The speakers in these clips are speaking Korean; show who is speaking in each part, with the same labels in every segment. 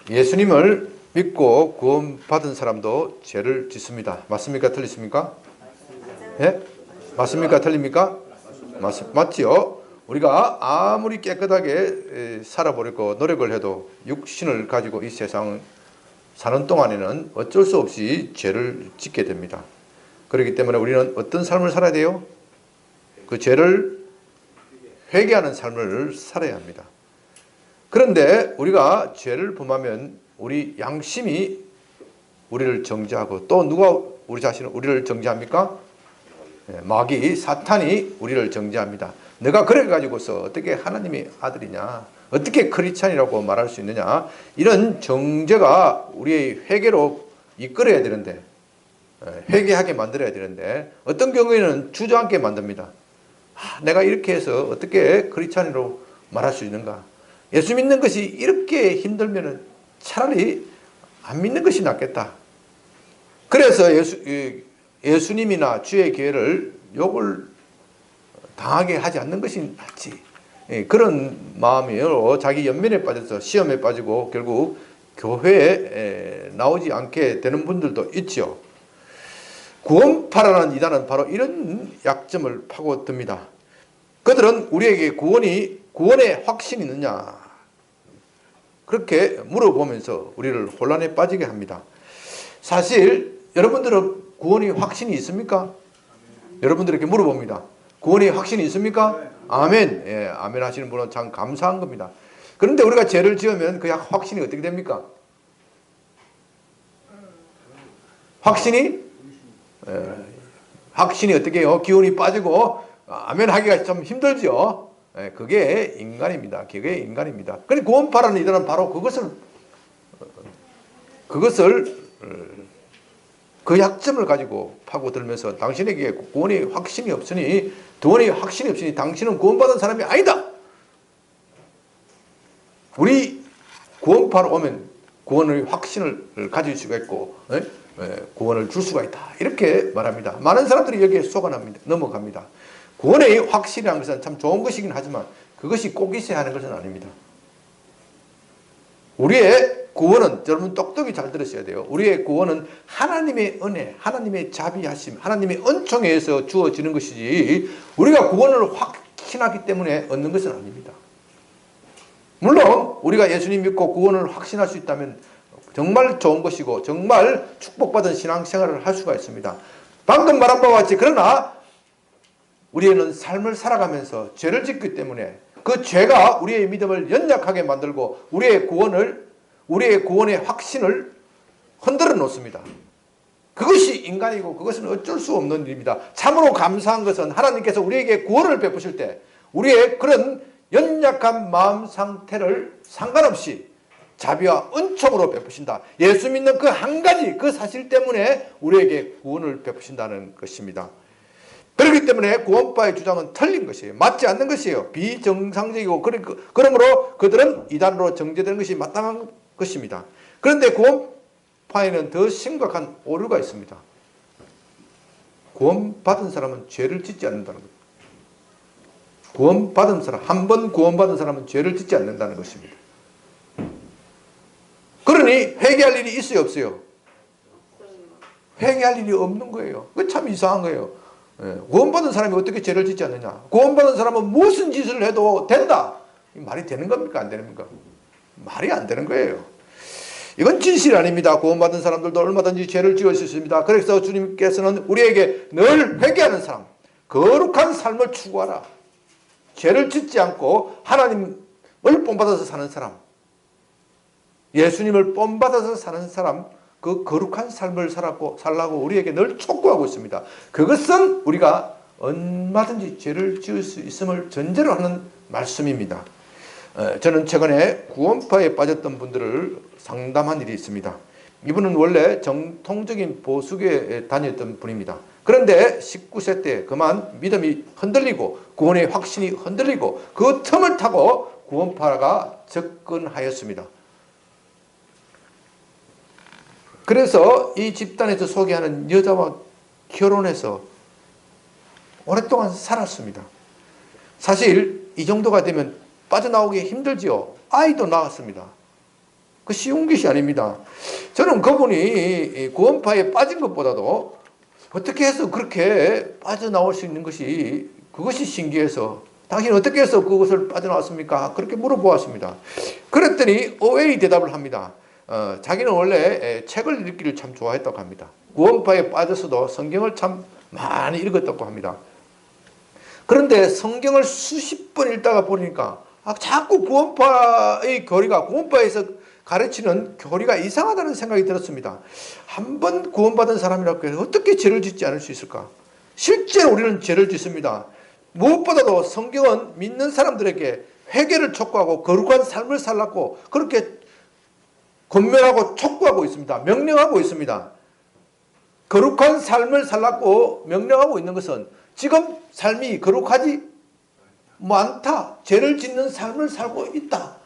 Speaker 1: 예수님을 믿고 구원받은 사람도 죄를 짓습니다. 맞습니까? 틀리십니까? 예? 맞습니까? 틀립니까? 맞지요? 우리가 아무리 깨끗하게 살아보려고 노력을 해도 육신을 가지고 이 세상 사는 동안에는 어쩔 수 없이 죄를 짓게 됩니다. 그렇기 때문에 우리는 어떤 삶을 살아야 돼요? 그 죄를 회개하는 삶을 살아야 합니다. 그런데 우리가 죄를 범하면 우리 양심이 우리를 정죄하고, 또 누가 우리 자신을 우리를 정죄합니까? 마귀 사탄이 우리를 정죄합니다. 너가 그래 가지고서 어떻게 하나님의 아들이냐, 어떻게 크리스찬이라고 말할 수 있느냐, 이런 정죄가 우리의 회개로 이끌어야 되는데, 회개하게 만들어야 되는데, 어떤 경우에는 주저앉게 만듭니다. 내가 이렇게 해서 어떻게 크리스찬으로 말할 수 있는가? 예수 믿는 것이 이렇게 힘들면 차라리 안 믿는 것이 낫겠다. 그래서 예수님이나 주의 교회를 욕을 당하게 하지 않는 것이 낫지. 그런 마음으로 자기 연민에 빠져서 시험에 빠지고 결국 교회에 나오지 않게 되는 분들도 있죠. 구원파라는 이단은 바로 이런 약점을 파고듭니다. 그들은 우리에게 구원의 확신이 있느냐, 그렇게 물어보면서 우리를 혼란에 빠지게 합니다. 사실 여러분들은 구원의 확신이 있습니까? 여러분들에게 물어봅니다. 구원의 확신이 있습니까? 아멘. 예, 아멘 하시는 분은 참 감사한 겁니다. 그런데 우리가 죄를 지으면 그 확신이 어떻게 됩니까? 확신이 어떻게 해요? 기운이 빠지고 아멘 하기가 좀 힘들죠. 그게 인간입니다. 그게 인간입니다. 그런데 구원파라는 이들은 바로 그 약점을 가지고 파고들면서 당신에게 구원의 확신이 없으니 당신은 구원받은 사람이 아니다. 우리 구원파로 오면 구원의 확신을 가질 수가 있고 구원을 줄 수가 있다. 이렇게 말합니다. 많은 사람들이 여기에 넘어갑니다. 구원의 확신이라는 것은 참 좋은 것이긴 하지만 그것이 꼭 있어야 하는 것은 아닙니다. 우리의 구원은, 여러분 똑똑히 잘 들으셔야 돼요. 우리의 구원은 하나님의 은혜, 하나님의 자비하심, 하나님의 은총에 의해서 주어지는 것이지 우리가 구원을 확신하기 때문에 얻는 것은 아닙니다. 물론 우리가 예수님 믿고 구원을 확신할 수 있다면 정말 좋은 것이고 정말 축복받은 신앙생활을 할 수가 있습니다. 방금 말한 바와 같이, 그러나 우리는 삶을 살아가면서 죄를 짓기 때문에 그 죄가 우리의 믿음을 연약하게 만들고 우리의 구원의 확신을 흔들어 놓습니다. 그것이 인간이고 그것은 어쩔 수 없는 일입니다. 참으로 감사한 것은 하나님께서 우리에게 구원을 베푸실 때 우리의 그런 연약한 마음 상태를 상관없이 자비와 은총으로 베푸신다. 예수 믿는 그 한 가지 그 사실 때문에 우리에게 구원을 베푸신다는 것입니다. 그렇기 때문에 구원파의 주장은 틀린 것이에요. 맞지 않는 것이에요. 비정상적이고 그러므로 그들은 이단으로 정죄되는 것이 마땅한 것입니다. 그런데 구원파에는 더 심각한 오류가 있습니다. 구원받은 사람은 죄를 짓지 않는다는 것. 구원받은 사람, 한 번 구원받은 사람은 죄를 짓지 않는다는 것입니다. 그러니 회개할 일이 있어요, 없어요? 회개할 일이 없는 거예요. 그게 참 이상한 거예요. 구원받은 사람이 어떻게 죄를 짓지 않느냐? 구원받은 사람은 무슨 짓을 해도 된다. 이 말이 되는 겁니까? 안 되는 겁니까? 말이 안 되는 거예요. 이건 진실이 아닙니다. 구원받은 사람들도 얼마든지 죄를 지을 수 있습니다. 그래서 주님께서는 우리에게 늘 회개하는 사람, 거룩한 삶을 추구하라. 죄를 짓지 않고 하나님을 본받아서 사는 사람, 예수님을 본받아서 사는 사람, 그 거룩한 삶을 살라고 우리에게 늘 촉구하고 있습니다. 그것은 우리가 얼마든지 죄를 지을 수 있음을 전제로 하는 말씀입니다. 저는 최근에 구원파에 빠졌던 분들을 상담한 일이 있습니다. 이분은 원래 정통적인 보수교에 다녔던 분입니다. 그런데 19세 때 그만 믿음이 흔들리고 구원의 확신이 흔들리고 그 틈을 타고 구원파가 접근하였습니다. 그래서 이 집단에서 소개하는 여자와 결혼해서 오랫동안 살았습니다. 사실 이 정도가 되면 빠져나오기 힘들지요. 아이도 낳았습니다. 그 쉬운 것이 아닙니다. 저는 그분이 구원파에 빠진 것보다도 어떻게 해서 그렇게 빠져나올 수 있는 것이 그것이 신기해서 당신 어떻게 해서 그것을 빠져나왔습니까? 그렇게 물어보았습니다. 그랬더니 의외의 대답을 합니다. 자기는 원래 책을 읽기를 참 좋아했다고 합니다. 구원파에 빠져서도 성경을 참 많이 읽었다고 합니다. 그런데 성경을 수십 번 읽다가 보니까 자꾸 구원파의 교리가 구원파에서 가르치는 교리가 이상하다는 생각이 들었습니다. 한 번 구원받은 사람이라고 해서 어떻게 죄를 짓지 않을 수 있을까? 실제로 우리는 죄를 짓습니다. 무엇보다도 성경은 믿는 사람들에게 회개를 촉구하고 거룩한 삶을 살라고 그렇게 권면하고 촉구하고 있습니다. 명령하고 있습니다. 거룩한 삶을 살라고 명령하고 있는 것은 지금 삶이 거룩하지 않다. 죄를 짓는 삶을 살고 있다.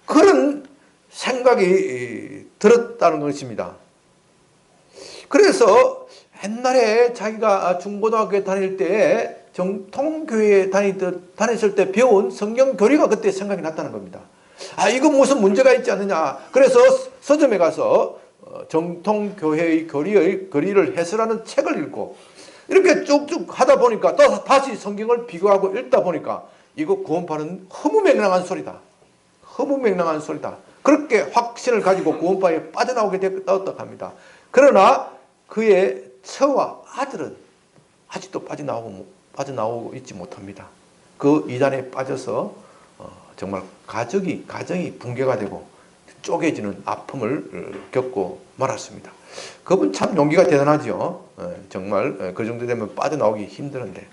Speaker 1: 그런 생각이 들었다는 것입니다. 그래서 옛날에 자기가 중고등학교에 다닐 때 정통교회에 다녔을 때 배운 성경 교리가 그때 생각이 났다는 겁니다. 이거 무슨 문제가 있지 않느냐. 그래서 서점에 가서 정통교회의 교리를 해설하는 책을 읽고 이렇게 쭉쭉 하다 보니까 또 다시 성경을 비교하고 읽다 보니까 이거 구원파는 허무맹랑한 소리다. 허무맹랑한 소리다. 그렇게 확신을 가지고 구원파에 빠져나오게 되었다고 합니다. 그러나 그의 처와 아들은 아직도 빠져나오고 있지 못합니다. 그 이단에 빠져서 정말 가정이 붕괴가 되고 쪼개지는 아픔을 겪고 말았습니다. 그분 참 용기가 대단하죠. 정말 그 정도 되면 빠져나오기 힘드는데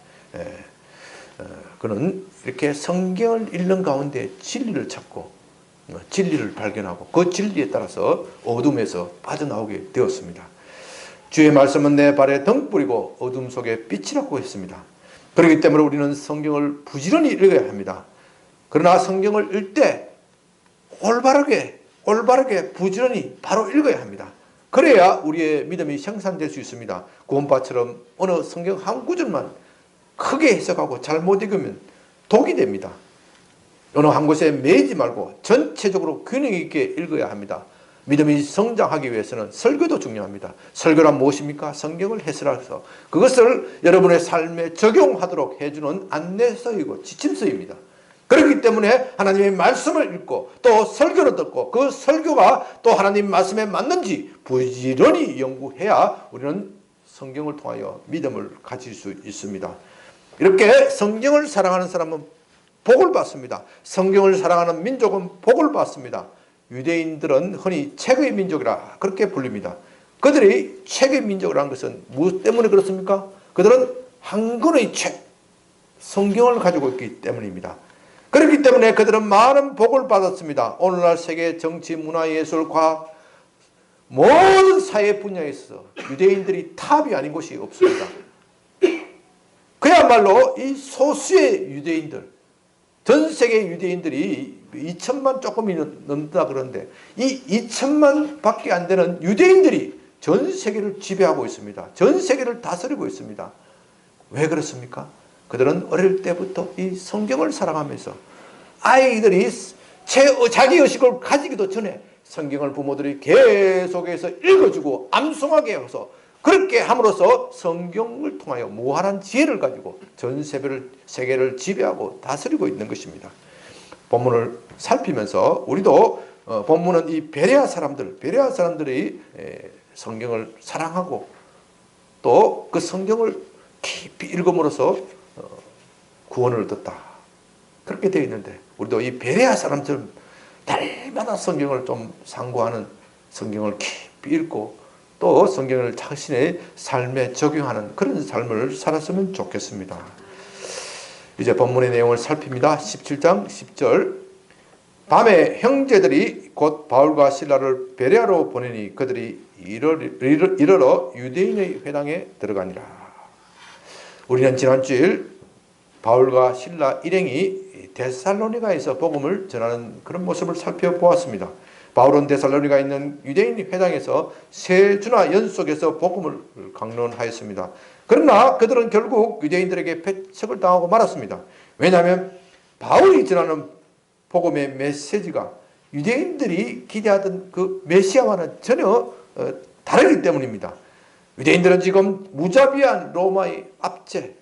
Speaker 1: 그는 이렇게 성경을 읽는 가운데 진리를 찾고 진리를 발견하고 그 진리에 따라서 어둠에서 빠져나오게 되었습니다. 주의 말씀은 내 발에 등불이고 어둠 속에 빛이라고 했습니다. 그렇기 때문에 우리는 성경을 부지런히 읽어야 합니다. 그러나 성경을 읽을 때 올바르게 부지런히 바로 읽어야 합니다. 그래야 우리의 믿음이 생산될 수 있습니다. 구원파처럼 어느 성경 한 구절만 크게 해석하고 잘못 읽으면 독이 됩니다. 어느 한 곳에 매이지 말고 전체적으로 균형 있게 읽어야 합니다. 믿음이 성장하기 위해서는 설교도 중요합니다. 설교란 무엇입니까? 성경을 해설해서 그것을 여러분의 삶에 적용하도록 해주는 안내서이고 지침서입니다. 그렇기 때문에 하나님의 말씀을 읽고 또 설교를 듣고 그 설교가 또 하나님 말씀에 맞는지 부지런히 연구해야 우리는 성경을 통하여 믿음을 가질 수 있습니다. 이렇게 성경을 사랑하는 사람은 복을 받습니다. 성경을 사랑하는 민족은 복을 받습니다. 유대인들은 흔히 책의 민족이라 그렇게 불립니다. 그들이 책의 민족이라는 것은 무엇 때문에 그렇습니까? 그들은 한 권의 책, 성경을 가지고 있기 때문입니다. 그렇기 때문에 그들은 많은 복을 받았습니다. 오늘날 세계 정치, 문화, 예술, 과학 모든 사회 분야에 있어서 유대인들이 탑이 아닌 곳이 없습니다. 그야말로 이 소수의 유대인들, 전 세계 유대인들이 2천만 조금이 넘는다 그러는데 이 2천만 밖에 안 되는 유대인들이 전 세계를 지배하고 있습니다. 전 세계를 다스리고 있습니다. 왜 그렇습니까? 그들은 어릴 때부터 이 성경을 사랑하면서 아이들이 자기 의식을 가지기도 전에 성경을 부모들이 계속해서 읽어주고 암송하게 해서 그렇게 함으로써 성경을 통하여 무한한 지혜를 가지고 전 세계를 지배하고 다스리고 있는 것입니다. 본문을 살피면서 우리도 본문은 이 베레아 사람들이 성경을 사랑하고 또 그 성경을 깊이 읽음으로써 구원을 얻었다. 그렇게 되어 있는데 우리도 이 베레아 사람처럼 날마다 성경을 좀 상고하는 성경을 깊이 읽고 또 성경을 자신의 삶에 적용하는 그런 삶을 살았으면 좋겠습니다. 이제 본문의 내용을 살핍니다. 17장 10절 밤에 형제들이 곧 바울과 실라를 베레아로 보내니 그들이 이르러 유대인의 회당에 들어가니라. 우리는 지난 주일 바울과 실라 일행이 데살로니가에서 복음을 전하는 그런 모습을 살펴보았습니다. 바울은 데살로니가에 있는 유대인 회당에서 3주나 연속해서 복음을 강론하였습니다. 그러나 그들은 결국 유대인들에게 배척을 당하고 말았습니다. 왜냐하면 바울이 전하는 복음의 메시지가 유대인들이 기대하던 그 메시아와는 전혀 다르기 때문입니다. 유대인들은 지금 무자비한 로마의 압제,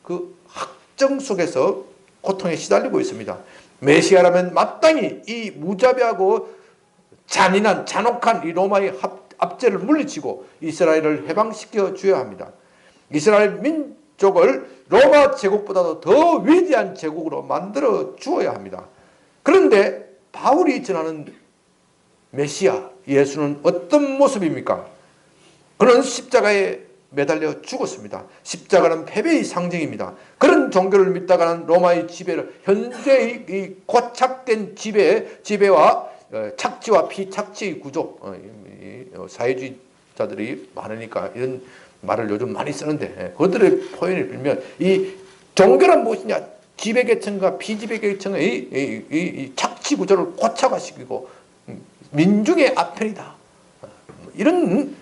Speaker 1: 그 학정 속에서 고통에 시달리고 있습니다. 메시아라면 마땅히 이 무자비하고 잔인한 잔혹한 이 로마의 압제를 물리치고 이스라엘을 해방시켜 줘야 합니다. 이스라엘 민족을 로마 제국보다도 더 위대한 제국으로 만들어 주어야 합니다. 그런데 바울이 전하는 메시아 예수는 어떤 모습입니까? 그는 십자가에 매달려 죽었습니다. 십자가는 패배의 상징입니다. 그런 종교를 믿다가는 로마의 지배를, 현재의 이 고착된 지배와 착지와 피착지의 구조, 사회주의자들이 많으니까 이런 말을 요즘 많이 쓰는데, 그들의 표현을 빌면 이 종교란 무엇이냐? 지배계층과 피지배계층의 이 착지 구조를 고착화시키고 민중의 아편이다. 이런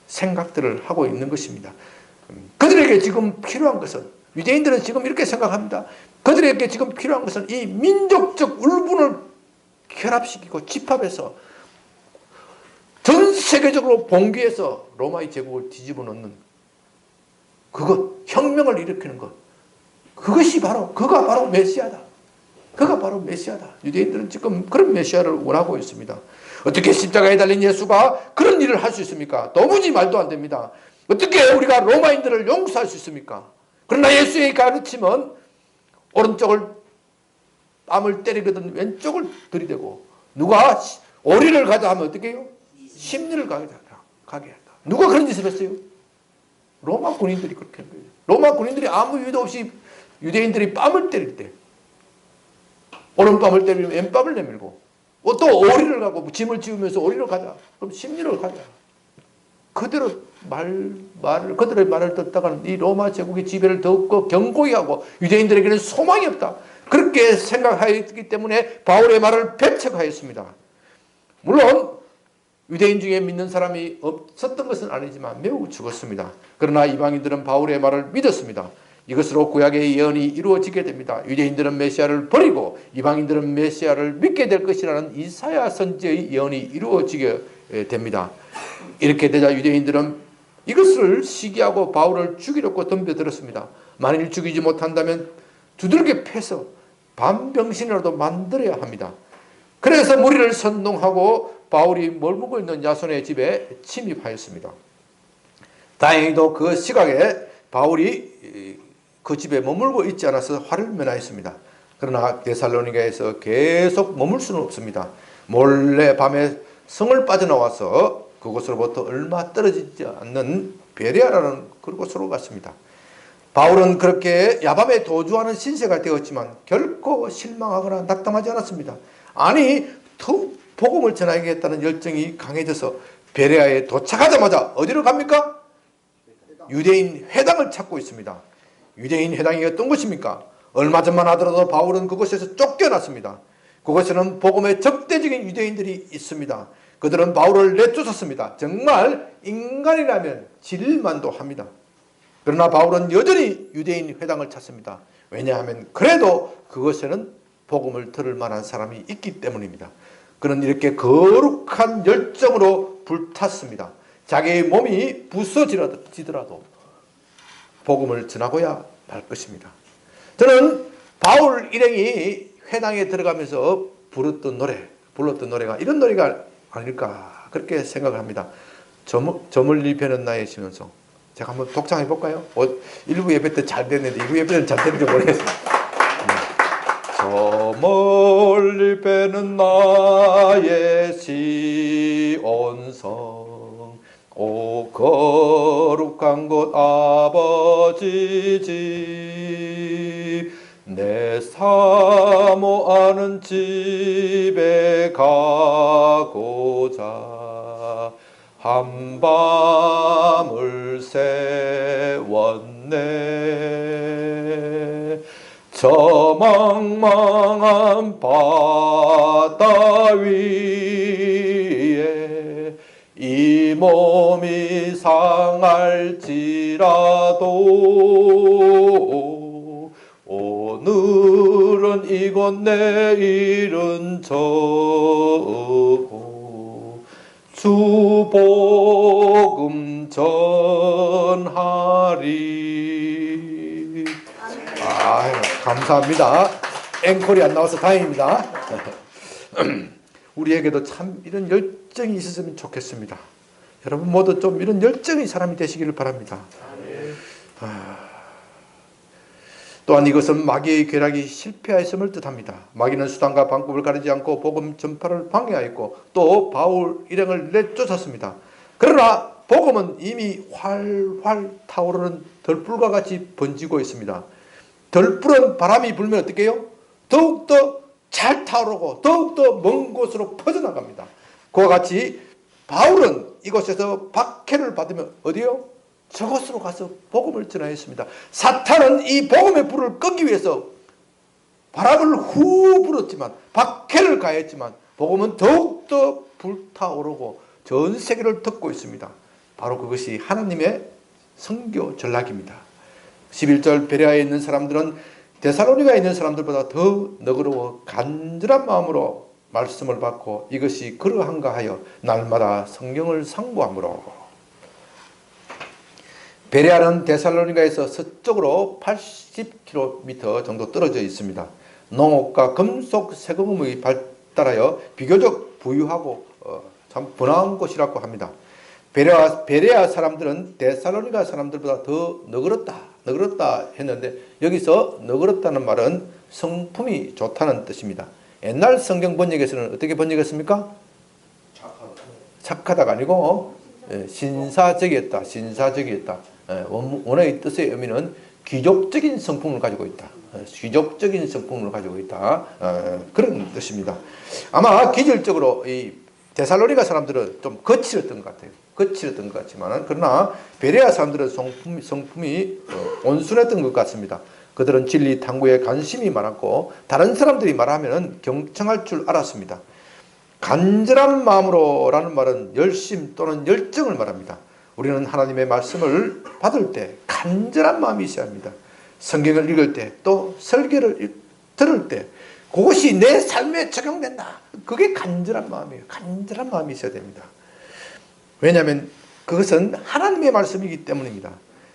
Speaker 1: 생각들을 하고 있는 것입니다. 그들에게 지금 필요한 것은, 유대인들은 지금 이렇게 생각합니다. 그들에게 지금 필요한 것은 이 민족적 울분을 결합시키고 집합해서 전 세계적으로 봉기해서 로마의 제국을 뒤집어 놓는 그것, 혁명을 일으키는 것, 그가 바로 메시아다. 그가 바로 메시아다. 유대인들은 지금 그런 메시아를 원하고 있습니다. 어떻게 십자가에 달린 예수가 그런 일을 할 수 있습니까? 도무지 말도 안 됩니다. 어떻게 우리가 로마인들을 용서할 수 있습니까? 그러나 예수의 가르침은 오른쪽을 뺨을 때리거든 왼쪽을 들이대고, 누가 오리를 가자 하면 어떻게 해요? 심리를 가게 한다. 누가 그런 짓을 했어요? 로마 군인들이 그렇게 한 거예요. 로마 군인들이 아무 이유도 없이 유대인들이 뺨을 때릴 때 오른뺨을 때리면 왼뺨을 내밀고, 또 오리를 가고 짐을 지우면서 오리를 가자. 그럼 심리를 가자. 그들의 말을 듣다가는 이 로마 제국의 지배를 더욱더 견고히 하고 유대인들에게는 소망이 없다. 그렇게 생각하였기 때문에 바울의 말을 배척하였습니다. 물론 유대인 중에 믿는 사람이 없었던 것은 아니지만 매우 적었습니다. 그러나 이방인들은 바울의 말을 믿었습니다. 이것으로 구약의 예언이 이루어지게 됩니다. 유대인들은 메시아를 버리고 이방인들은 메시아를 믿게 될 것이라는 이사야 선지의 예언이 이루어지게 됩니다. 이렇게 되자 유대인들은 이것을 시기하고 바울을 죽이려고 덤벼들었습니다. 만일 죽이지 못한다면 두들겨 패서 반병신이라도 만들어야 합니다. 그래서 무리를 선동하고 바울이 머물고 있는 야손의 집에 침입하였습니다. 다행히도 그 시각에 바울이 그 집에 머물고 있지 않아서 화를 면하였습니다. 그러나 데살로니가에서 계속 머물 수는 없습니다. 몰래 밤에 성을 빠져나와서 그곳으로부터 얼마 떨어지지 않는 베레아라는 그곳으로 갔습니다. 바울은 그렇게 야밤에 도주하는 신세가 되었지만 결코 실망하거나 낙담하지 않았습니다. 아니, 더욱 복음을 전하겠다는 열정이 강해져서 베레아에 도착하자마자 어디로 갑니까? 유대인 회당을 찾고 있습니다. 유대인 회당이 어떤 곳입니까? 얼마 전만 하더라도 바울은 그곳에서 쫓겨났습니다. 그곳에는 복음의 적대적인 유대인들이 있습니다. 그들은 바울을 내쫓았습니다. 정말 인간이라면 질만도 합니다. 그러나 바울은 여전히 유대인 회당을 찾습니다. 왜냐하면 그래도 그것에는 복음을 들을 만한 사람이 있기 때문입니다. 그는 이렇게 거룩한 열정으로 불탔습니다. 자기의 몸이 부서지더라도 복음을 전하고야 말 것입니다. 저는 바울 일행이 회당에 들어가면서 불렀던 노래가 이런 노래가 아닐까 그렇게 생각을 합니다. 저 멀리 배는 나의 신원성. 제가 한번 독창해 볼까요? 1부 예배 때 잘 됐는데 2부 예배 때는 잘 됐는지 모르겠어요. 저 멀리 배는 나의 시온성, 오 거룩한 곳 아버지 집, 내 사모하는 집에 가고자 한밤을 세웠네. 저 망망한 바다 위에 이 몸이 상할지라도 오늘은 오늘은 이곳 내일은 저곳 주 복음 전하리. 아유, 감사합니다. 앵콜이 안 나와서 다행입니다. 우리에게도 참 이런 열정이 있었으면 좋겠습니다. 여러분 모두 좀 이런 열정의 사람이 되시기를 바랍니다. 또한 이것은 마귀의 괴락이 실패하였음을 뜻합니다. 마귀는 수단과 방법을 가리지 않고 복음 전파를 방해하였고 또 바울 일행을 내쫓았습니다. 그러나 복음은 이미 활활 타오르는 덜불과 같이 번지고 있습니다. 덜불은 바람이 불면 어떻게 해요? 더욱더 잘 타오르고 더욱더 먼 곳으로 퍼져나갑니다. 그와 같이 바울은 이곳에서 박해를 받으면 어디요? 저곳으로 가서 복음을 전하였습니다. 사탄은 이 복음의 불을 끄기 위해서 바람을 후 불었지만 박해를 가했지만 복음은 더욱더 불타오르고 전 세계를 덮고 있습니다. 바로 그것이 하나님의 선교 전략입니다. 11절 베레아에 있는 사람들은 데살로니가에 있는 사람들보다 더 너그러워 간절한 마음으로 말씀을 받고 이것이 그러한가 하여 날마다 성경을 상고함으로. 베레아는 데살로니가에서 서쪽으로 80km 정도 떨어져 있습니다. 농업과 금속 세금이 발달하여 비교적 부유하고 참 번화한 곳이라고 합니다. 베레아 사람들은 데살로니가 사람들보다 더 너그럽다 했는데 여기서 너그럽다는 말은 성품이 좋다는 뜻입니다. 옛날 성경 번역에서는 어떻게 번역했습니까? 착하다가 아니고 신사적이었다. 원어의 뜻의 의미는 귀족적인 성품을 가지고 있다. 귀족적인 성품을 가지고 있다. 그런 뜻입니다. 아마 기질적으로 이 데살로니가 사람들은 좀 거칠었던 것 같아요. 거칠었던 것 같지만 그러나 베레아 사람들은 성품이 온순했던 것 같습니다. 그들은 진리 탐구에 관심이 많았고 다른 사람들이 말하면 경청할 줄 알았습니다. 간절한 마음으로라는 말은 열심 또는 열정을 말합니다. 우리는 하나님의 말씀을 받을 때 간절한 마음이 있어야 합니다. 성경을 읽을 때 또 설교를 들을 때 그것이 내 삶에 적용된다. 그게 간절한 마음이에요. 간절한 마음이 있어야 됩니다. 왜냐하면 그것은 하나님의 말씀이기 때문입니다.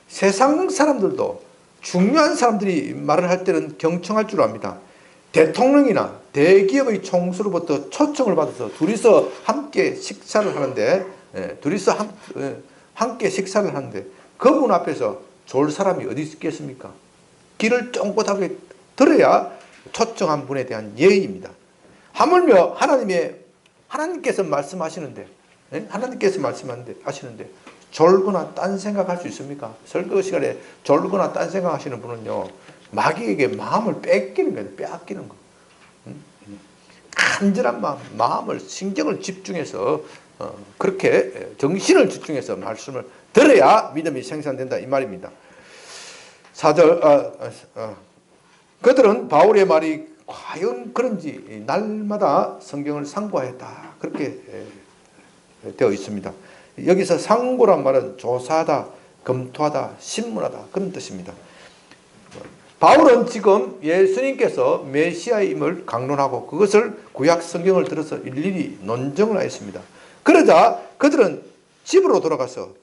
Speaker 1: 세상 사람들도 중요한 사람들이 말을 할 때는 경청할 줄 압니다. 대통령이나 대기업의 총수로부터 초청을 받아서 둘이서 함께 식사를 하는데 함께 식사를 하는데 그분 앞에서 좋을 사람이 어디 있겠습니까? 귀를 쫑긋하게 들어야 초청한 분에 대한 예의입니다. 하물며 하나님께서 말씀하시는데 졸거나 딴 생각할 수 있습니까? 설교 시간에 졸거나 딴 생각하시는 분은요 마귀에게 마음을 빼앗기는 거예요. 빼앗기는 거. 간절한 마음을 신경을 집중해서 그렇게 정신을 집중해서 말씀을 들어야 믿음이 생산된다 이 말입니다. 4절 그들은 바울의 말이 과연 그런지 날마다 성경을 상고하였다 그렇게 되어 있습니다. 여기서 상고란 말은 조사하다, 검토하다, 신문하다 그런 뜻입니다. 바울은 지금 예수님께서 메시아임을 강론하고 그것을 구약 성경을 들어서 일일이 논증을 하였습니다. 그러자 그들은 집으로 돌아가서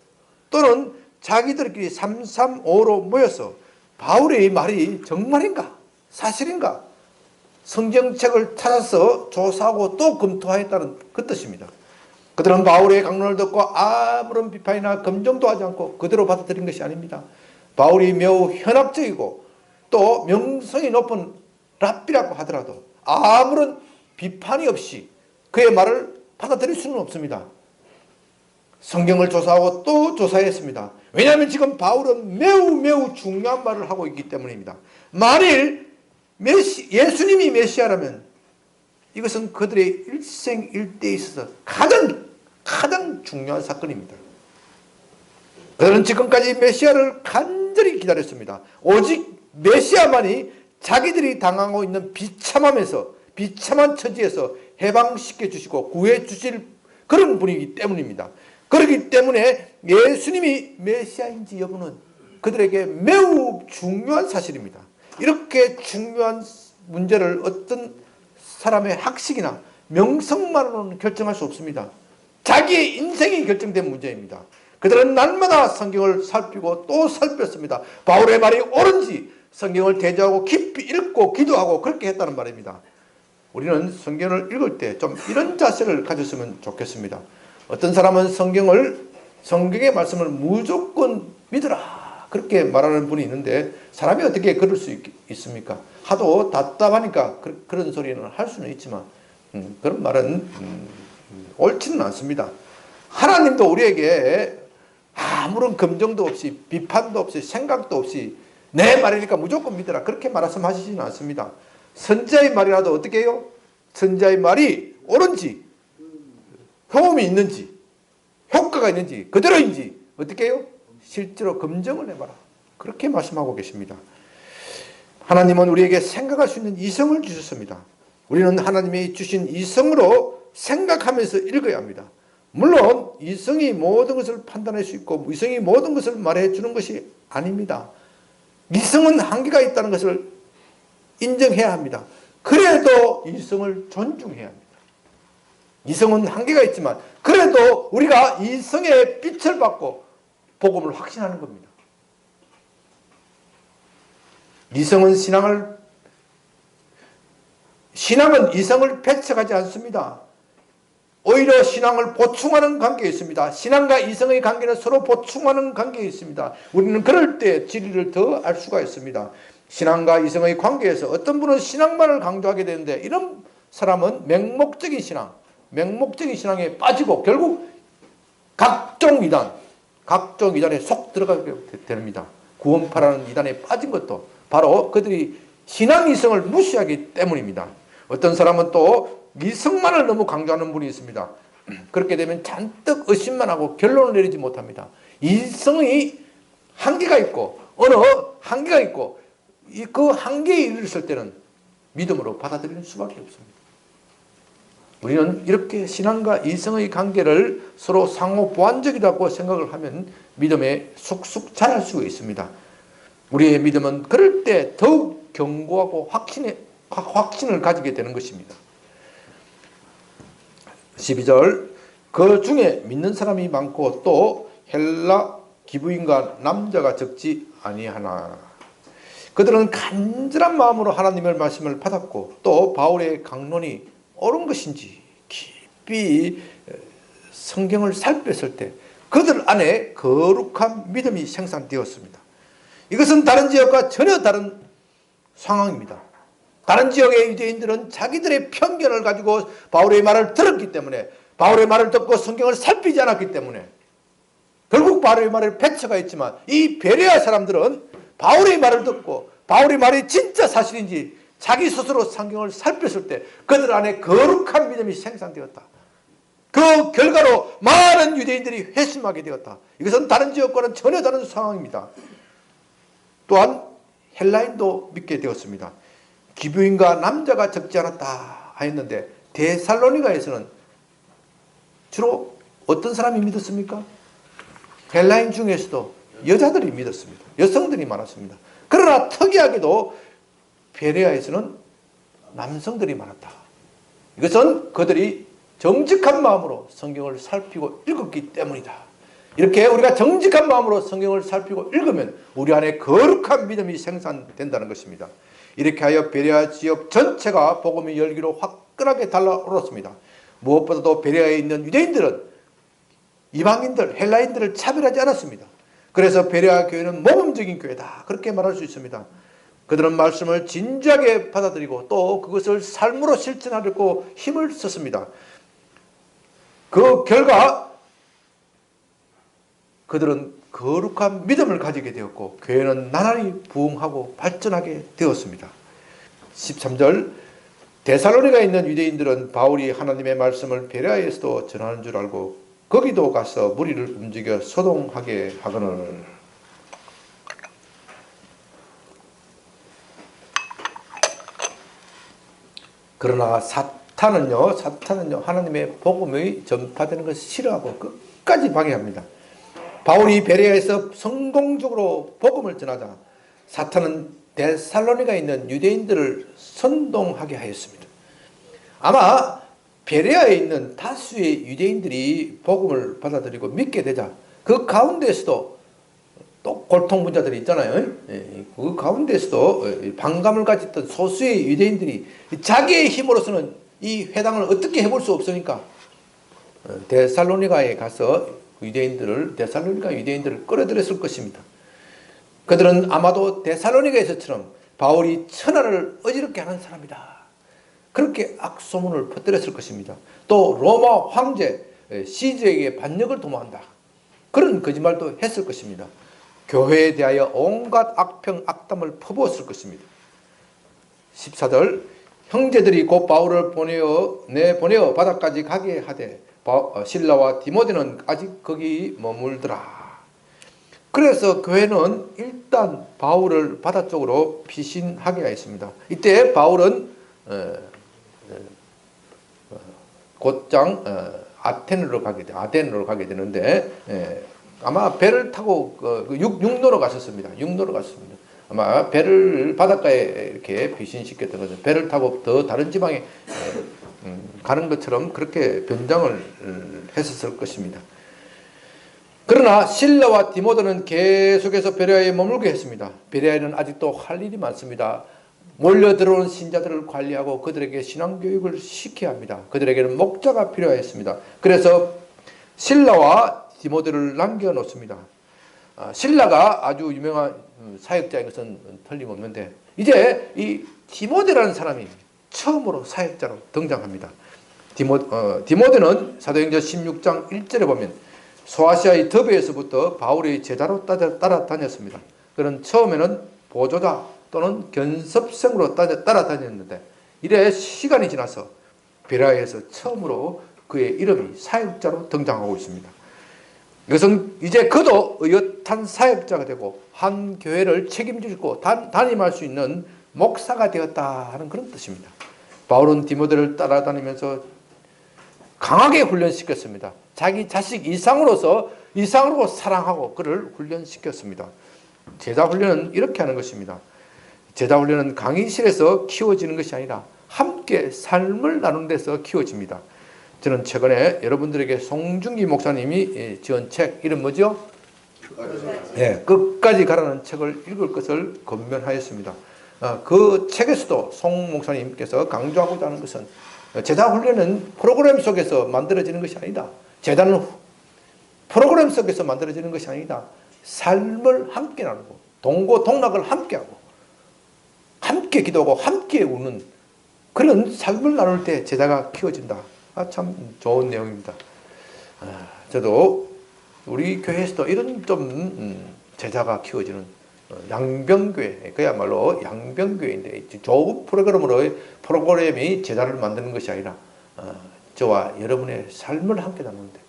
Speaker 1: 또는 자기들끼리 335로 모여서 바울의 말이 정말인가? 사실인가? 성경책을 찾아서 조사하고 또 검토하였다는 그 뜻입니다. 그들은 바울의 강론을 듣고 아무런 비판이나 검증도 하지 않고 그대로 받아들인 것이 아닙니다. 바울이 매우 현학적이고 또 명성이 높은 랍비라고 하더라도 아무런 비판이 없이 그의 말을 받아들일 수는 없습니다. 성경을 조사하고 또 조사했습니다. 왜냐하면 지금 바울은 매우 중요한 말을 하고 있기 때문입니다. 만일 예수님이 메시아라면 이것은 그들의 일생일대에 있어서 가장 중요한 사건입니다. 그들은 지금까지 메시아를 간절히 기다렸습니다. 오직 메시아만이 자기들이 당하고 있는 비참한 처지에서 해방시켜 주시고 구해 주실 그런 분이기 때문입니다. 그렇기 때문에 예수님이 메시아인지 여부는 그들에게 매우 중요한 사실입니다. 이렇게 중요한 문제를 어떤 사람의 학식이나 명성만으로는 결정할 수 없습니다. 자기의 인생이 결정된 문제입니다. 그들은 날마다 성경을 살피고 또 살폈습니다. 바울의 말이 옳은지 성경을 대조하고 깊이 읽고 기도하고 그렇게 했다는 말입니다. 우리는 성경을 읽을 때 좀 이런 자세를 가졌으면 좋겠습니다. 어떤 사람은 성경의 말씀을 무조건 믿으라 그렇게 말하는 분이 있는데 사람이 어떻게 그럴 수 있습니까? 하도 답답하니까 그런 소리는 할 수는 있지만 그런 말은 옳지는 않습니다. 하나님도 우리에게 아무런 검증도 없이 비판도 없이 생각도 없이 내 말이니까 무조건 믿어라 그렇게 말씀하시지는 않습니다. 선지자의 말이라도 어떻게 해요? 선지자의 말이 옳은지 효험이 있는지 효과가 있는지 그대로인지 어떻게 해요? 실제로 검증을 해봐라 그렇게 말씀하고 계십니다. 하나님은 우리에게 생각할 수 있는 이성을 주셨습니다. 우리는 하나님이 주신 이성으로 생각하면서 읽어야 합니다. 물론 이성이 모든 것을 판단할 수 있고 이성이 모든 것을 말해주는 것이 아닙니다. 이성은 한계가 있다는 것을 인정해야 합니다. 그래도 이성을 존중해야 합니다. 이성은 한계가 있지만 그래도 우리가 이성의 빛을 받고 복음을 확신하는 겁니다. 이성은 신앙은 이성을 배척하지 않습니다. 오히려 신앙을 보충하는 관계에 있습니다. 신앙과 이성의 관계는 서로 보충하는 관계에 있습니다. 우리는 그럴 때 진리를 더 알 수가 있습니다. 신앙과 이성의 관계에서 어떤 분은 신앙만을 강조하게 되는데 이런 사람은 맹목적인 신앙에 빠지고 결국 각종 이단에 속 들어가게 됩니다. 구원파라는 이단에 빠진 것도 바로 그들이 신앙 이성을 무시하기 때문입니다. 어떤 사람은 또 이성만을 너무 강조하는 분이 있습니다. 그렇게 되면 잔뜩 의심만 하고 결론을 내리지 못합니다. 이성이 한계가 있고 한계가 있고 그 한계에 이르렀을 때는 믿음으로 받아들이는 수밖에 없습니다. 우리는 이렇게 신앙과 이성의 관계를 서로 상호 보완적이라고 생각을 하면 믿음에 쑥쑥 자랄 수가 있습니다. 우리의 믿음은 그럴 때 더욱 견고하고 확신을 가지게 되는 것입니다. 12절 그 중에 믿는 사람이 많고 또 헬라 기브인과 남자가 적지 아니하나 그들은 간절한 마음으로 하나님의 말씀을 받았고 또 바울의 강론이 옳은 것인지 깊이 성경을 살폈을 때 그들 안에 거룩한 믿음이 생산되었습니다. 이것은 다른 지역과 전혀 다른 상황입니다. 다른 지역의 유대인들은 자기들의 편견을 가지고 바울의 말을 들었기 때문에 바울의 말을 듣고 성경을 살피지 않았기 때문에 결국 바울의 말을 배척했지만 이 베레아 사람들은 바울의 말을 듣고 바울의 말이 진짜 사실인지 자기 스스로 성경을 살폈을 때 그들 안에 거룩한 믿음이 생산되었다. 그 결과로 많은 유대인들이 회심하게 되었다. 이것은 다른 지역과는 전혀 다른 상황입니다. 또한 헬라인도 믿게 되었습니다. 기브인과 남자가 적지 않았다 하였는데 데살로니가에서는 주로 어떤 사람이 믿었습니까? 헬라인 중에서도 여자들이 믿었습니다. 여성들이 많았습니다. 그러나 특이하게도 베레아에서는 남성들이 많았다. 이것은 그들이 정직한 마음으로 성경을 살피고 읽었기 때문이다. 이렇게 우리가 정직한 마음으로 성경을 살피고 읽으면 우리 안에 거룩한 믿음이 생산된다는 것입니다. 이렇게 하여 베레아 지역 전체가 복음의 열기로 화끈하게 달아오르었습니다. 무엇보다도 베레아에 있는 유대인들은 이방인들, 헬라인들을 차별하지 않았습니다. 그래서 베레아 교회는 모범적인 교회다. 그렇게 말할 수 있습니다. 그들은 말씀을 진지하게 받아들이고 또 그것을 삶으로 실천하려고 힘을 썼습니다. 그 결과 그들은 거룩한 믿음을 가지게 되었고 교회는 나날이 부흥하고 발전하게 되었습니다. 13절 데살로니가에 있는 유대인들은 바울이 하나님의 말씀을 베레아에서도 전하는 줄 알고 거기도 가서 무리를 움직여 소동하게 하거늘. 그러나 사탄은요 하나님의 복음이 전파되는 것을 싫어하고 끝까지 방해합니다. 바울이 베레아에서 성공적으로 복음을 전하자 사탄은 데살로니가에 있는 유대인들을 선동하게 하였습니다. 아마 베레아에 있는 다수의 유대인들이 복음을 받아들이고 믿게 되자 그 가운데에서도 또 골통분자들이 있잖아요. 그 가운데에서도 반감을 가졌던 소수의 유대인들이 자기의 힘으로서는 이 회당을 어떻게 해볼 수 없으니까 데살로니가에 가서 데살로니가 유대인들을 끌어들였을 것입니다. 그들은 아마도 데살로니가에서처럼 바울이 천하를 어지럽게 하는 사람이다, 그렇게 악소문을 퍼뜨렸을 것입니다. 또 로마 황제 시저에게 반역을 도모한다, 그런 거짓말도 했을 것입니다. 교회에 대하여 온갖 악평 악담을 퍼부었을 것입니다. 14절, 형제들이 곧 바울을 보내어 바다까지 가게 하되 실라와 디모데는 아직 거기 머물더라. 그래서 교회는 일단 바울을 바다 쪽으로 피신하게 하였습니다. 이때 바울은 곧장 아덴으로 가게 되는데 아마 배를 타고 육로로 갔었습니다. 육로로 갔습니다. 아마 배를 바닷가에 이렇게 피신시켰던 거죠. 배를 타고 더 다른 지방에 가는 것처럼 그렇게 변장을 했었을 것입니다. 그러나 실라와 디모데는 계속해서 베레아에 머물게 했습니다. 베레아에는 아직도 할 일이 많습니다. 몰려 들어온 신자들을 관리하고 그들에게 신앙교육을 시켜야 합니다. 그들에게는 목자가 필요했습니다. 그래서 실라와 디모데를 남겨놓습니다. 실라가 아주 유명한 사역자인 것은 틀림없는데 이제 이 디모데라는 사람이 처음으로 사역자로 등장합니다. 디모데는 사도행전 16장 1절에 보면 소아시아의 더베에서부터 바울의 제자로 따라다녔습니다. 그는 처음에는 보조자 또는 견습생으로 따라다녔는데 이래 시간이 지나서 베레아에서 처음으로 그의 이름이 사역자로 등장하고 있습니다. 이것은 이제 그도 의젓한 사역자가 되고 한 교회를 책임지고 담임할 수 있는 목사가 되었다 하는 그런 뜻입니다. 바울은 디모데를 따라다니면서 강하게 훈련시켰습니다. 자기 자식 이상으로 사랑하고 그를 훈련시켰습니다. 제자 훈련은 이렇게 하는 것입니다. 제자 훈련은 강의실에서 키워지는 것이 아니라 함께 삶을 나누는 데서 키워집니다. 저는 최근에 여러분들에게 송중기 목사님이 지은 책 이름 뭐죠? 네, 끝까지 가라는 책을 읽을 것을 권면하였습니다. 그 책에서도 송 목사님께서 강조하고자 하는 것은 제자 훈련은 프로그램 속에서 만들어지는 것이 아니다. 제자는 프로그램 속에서 만들어지는 것이 아니다. 삶을 함께 나누고 동고동락을 함께하고 함께 기도하고 함께 우는 그런 삶을 나눌 때 제자가 키워진다. 참 좋은 내용입니다. 저도 우리 교회에서도 이런 좀 제자가 키워지는 양병교회, 그야말로 양병교회인데 좋은 프로그램이 제자를 만드는 것이 아니라 저와 여러분의 삶을 함께 나누는데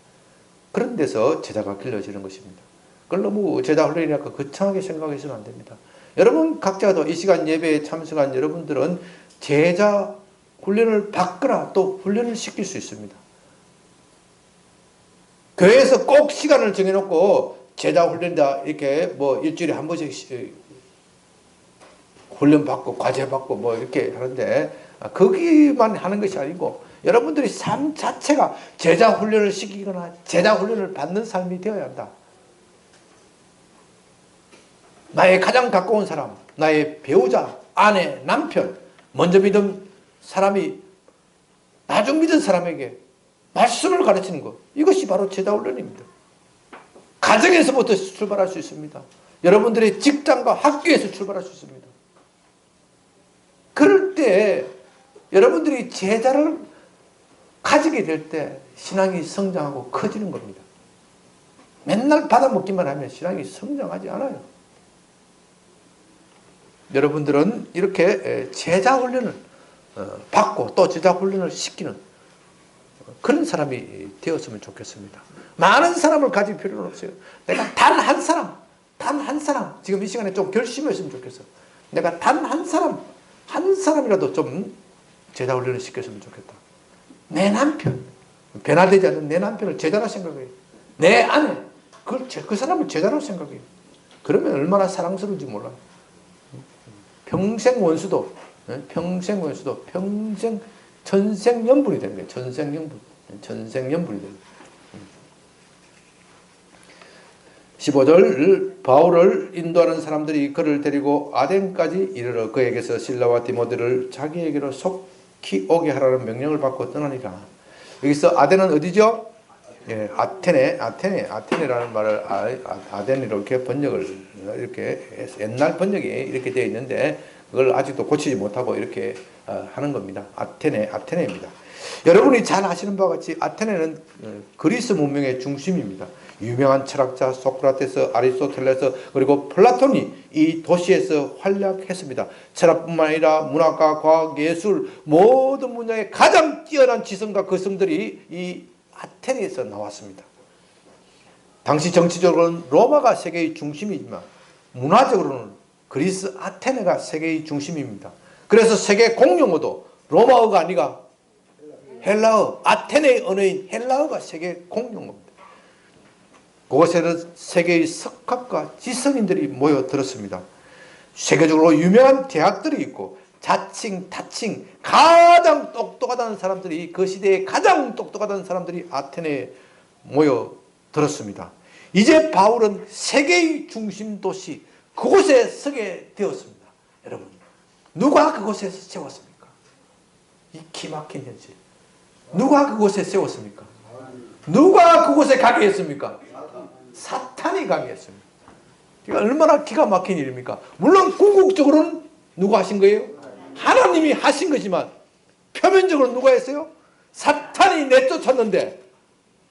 Speaker 1: 그런 데서 제자가 길러지는 것입니다. 그걸 너무 제자 훈련이니까 거창하게 생각해서는 안 됩니다. 여러분 각자도 이 시간 예배에 참석한 여러분들은 제자 훈련을 받거나 또 훈련을 시킬 수 있습니다. 교회에서 꼭 시간을 정해놓고 제자 훈련이다 이렇게 뭐 일주일에 한 번씩 훈련 받고 과제 받고 뭐 이렇게 하는데 거기만 하는 것이 아니고 여러분들이 삶 자체가 제자 훈련을 시키거나 제자 훈련을 받는 삶이 되어야 한다. 나의 가장 가까운 사람, 나의 배우자, 아내, 남편, 먼저 믿은 사람이 나중 믿은 사람에게 말씀을 가르치는 것, 이것이 바로 제자 훈련입니다. 가정에서부터 출발할 수 있습니다. 여러분들의 직장과 학교에서 출발할 수 있습니다. 그럴 때 여러분들이 제자를 가지게 될 때 신앙이 성장하고 커지는 겁니다. 맨날 받아먹기만 하면 신앙이 성장하지 않아요. 여러분들은 이렇게 제자 훈련을 받고 또 제자 훈련을 시키는 그런 사람이 되었으면 좋겠습니다. 많은 사람을 가질 필요는 없어요. 내가 단 한 사람, 지금 이 시간에 좀 결심했으면 좋겠어. 내가 단 한 사람이라도 좀 제자 훈련을 시켰으면 좋겠다. 내 남편, 변화되지 않는 내 남편을 제자라 생각해요. 내 아내, 그 사람을 제자라고 생각해요. 그러면 얼마나 사랑스러운지 몰라요. 평생 원수도, 평생 원수도, 평생 전생연분이 되는 거예요. 전생연분. 전생연분이 되는 거예요. 15절 바울을 인도하는 사람들이 그를 데리고 아덴까지 이르러 그에게서 실라와 디모데를 자기에게로 속히 오게 하라는 명령을 받고 떠나니라. 여기서 아덴은 어디죠? 예, 아테네라는 말을 아덴으로 이렇게 번역을 이렇게 옛날 번역이 이렇게 되어 있는데 그걸 아직도 고치지 못하고 이렇게 하는 겁니다. 아테네입니다. 여러분이 잘 아시는 바와 같이 아테네는 그리스 문명의 중심입니다. 유명한 철학자 소크라테스, 아리스토텔레스 그리고 플라톤이 이 도시에서 활약했습니다. 철학뿐만 아니라 문학과 과학, 예술 모든 분야에 가장 뛰어난 지성과 거성들이 이 아테네에서 나왔습니다. 당시 정치적으로는 로마가 세계의 중심이지만 문화적으로는 그리스 아테네가 세계의 중심입니다. 그래서 세계 공용어도 로마어가 아니라 헬라어, 아테네의 언어인 헬라어가 세계 공용어입니다. 그곳에는 세계의 석학과 지성인들이 모여들었습니다. 세계적으로 유명한 대학들이 있고 자칭, 타칭 가장 똑똑하다는 사람들이 그 시대에 가장 똑똑하다는 사람들이 아테네에 모여들었습니다. 이제 바울은 세계의 중심 도시 그곳에 서게 되었습니다. 여러분 누가 그곳에서 세웠습니까? 이 기막힌 현실 누가 그곳에 세웠습니까? 누가 그곳에 가게 했습니까? 사탄이 가게 했습니다. 그러니까 얼마나 기가 막힌 일입니까? 물론 궁극적으로는 누가 하신 거예요? 하나님이 하신 거지만 표면적으로 누가 했어요? 사탄이 내쫓았는데